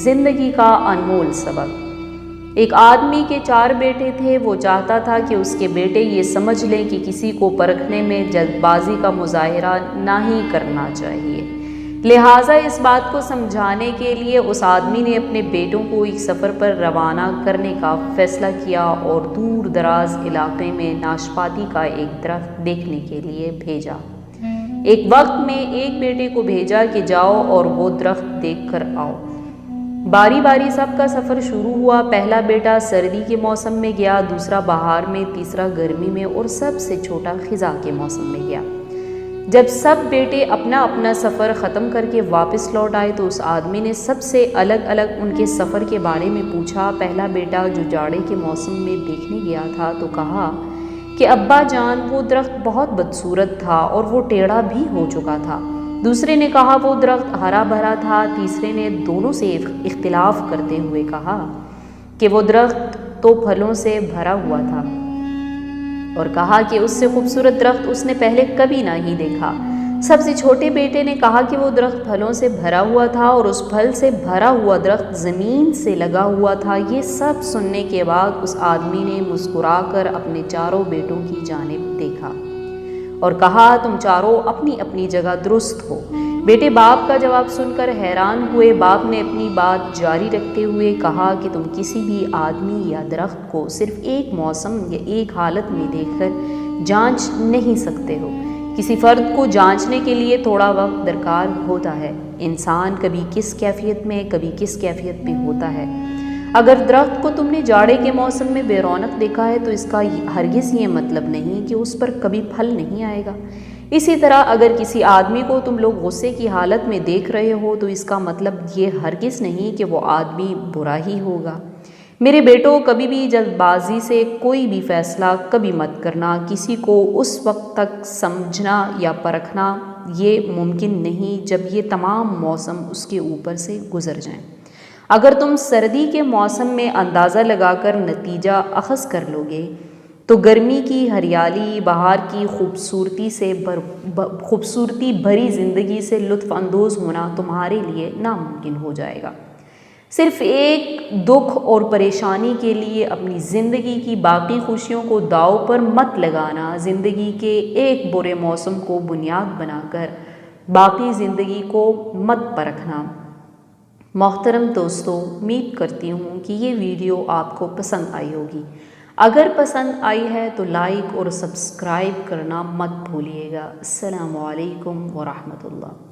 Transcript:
زندگی کا انمول سبق۔ ایک آدمی کے 4 بیٹے تھے۔ وہ چاہتا تھا کہ اس کے بیٹے یہ سمجھ لیں کہ کسی کو پرکھنے میں جلد بازی کا مظاہرہ نہ ہی کرنا چاہیے۔ لہٰذا اس بات کو سمجھانے کے لیے اس آدمی نے اپنے بیٹوں کو ایک سفر پر روانہ کرنے کا فیصلہ کیا اور دور دراز علاقے میں ناشپاتی کا ایک درخت دیکھنے کے لیے بھیجا۔ ایک وقت میں ایک بیٹے کو بھیجا کہ جاؤ اور وہ درخت دیکھ کر آؤ۔ باری باری سب کا سفر شروع ہوا۔ پہلا بیٹا سردی کے موسم میں گیا، دوسرا بہار میں، تیسرا گرمی میں اور سب سے چھوٹا خزاں کے موسم میں گیا۔ جب سب بیٹے اپنا اپنا سفر ختم کر کے واپس لوٹ آئے تو اس آدمی نے سب سے الگ الگ ان کے سفر کے بارے میں پوچھا۔ پہلا بیٹا جو جاڑے کے موسم میں دیکھنے گیا تھا تو کہا کہ ابا جان وہ درخت بہت بدصورت تھا اور وہ ٹیڑھا بھی ہو چکا تھا۔ دوسرے نے کہا وہ درخت ہرا بھرا تھا۔ تیسرے نے دونوں سے اختلاف کرتے ہوئے کہا کہ وہ درخت تو پھلوں سے بھرا ہوا تھا، اور کہا کہ اس سے خوبصورت درخت اس نے پہلے کبھی نہ ہی دیکھا۔ سب سے چھوٹے بیٹے نے کہا کہ وہ درخت پھلوں سے بھرا ہوا تھا اور اس پھل سے بھرا ہوا درخت زمین سے لگا ہوا تھا۔ یہ سب سننے کے بعد اس آدمی نے مسکرا کر اپنے چاروں بیٹوں کی جانب دیکھا اور کہا تم چاروں اپنی اپنی جگہ درست ہو۔ بیٹے باپ کا جواب سن کر حیران ہوئے۔ باپ نے اپنی بات جاری رکھتے ہوئے کہا کہ تم کسی بھی آدمی یا درخت کو صرف ایک موسم یا ایک حالت میں دیکھ کر جانچ نہیں سکتے ہو۔ کسی فرد کو جانچنے کے لیے تھوڑا وقت درکار ہوتا ہے۔ انسان کبھی کس کیفیت میں کبھی کس کیفیت میں ہوتا ہے۔ اگر درخت کو تم نے جاڑے کے موسم میں بے رونق دیکھا ہے تو اس کا ہرگز یہ مطلب نہیں کہ اس پر کبھی پھل نہیں آئے گا۔ اسی طرح اگر کسی آدمی کو تم لوگ غصے کی حالت میں دیکھ رہے ہو تو اس کا مطلب یہ ہرگز نہیں کہ وہ آدمی برا ہی ہوگا۔ میرے بیٹوں، کبھی بھی جلد بازی سے کوئی بھی فیصلہ کبھی مت کرنا۔ کسی کو اس وقت تک سمجھنا یا پرکھنا یہ ممکن نہیں جب یہ تمام موسم اس کے اوپر سے گزر جائیں۔ اگر تم سردی کے موسم میں اندازہ لگا کر نتیجہ اخذ کر لو گے تو گرمی کی ہریالی، بہار کی خوبصورتی بھری زندگی سے لطف اندوز ہونا تمہارے لیے ناممکن ہو جائے گا۔ صرف ایک دکھ اور پریشانی کے لیے اپنی زندگی کی باقی خوشیوں کو داؤ پر مت لگانا۔ زندگی کے ایک برے موسم کو بنیاد بنا کر باقی زندگی کو مت پرکھنا۔ محترم دوستو، امید کرتی ہوں کہ یہ ویڈیو آپ کو پسند آئی ہوگی۔ اگر پسند آئی ہے تو لائک اور سبسکرائب کرنا مت بھولیے گا۔ السلام علیکم ورحمۃ اللہ۔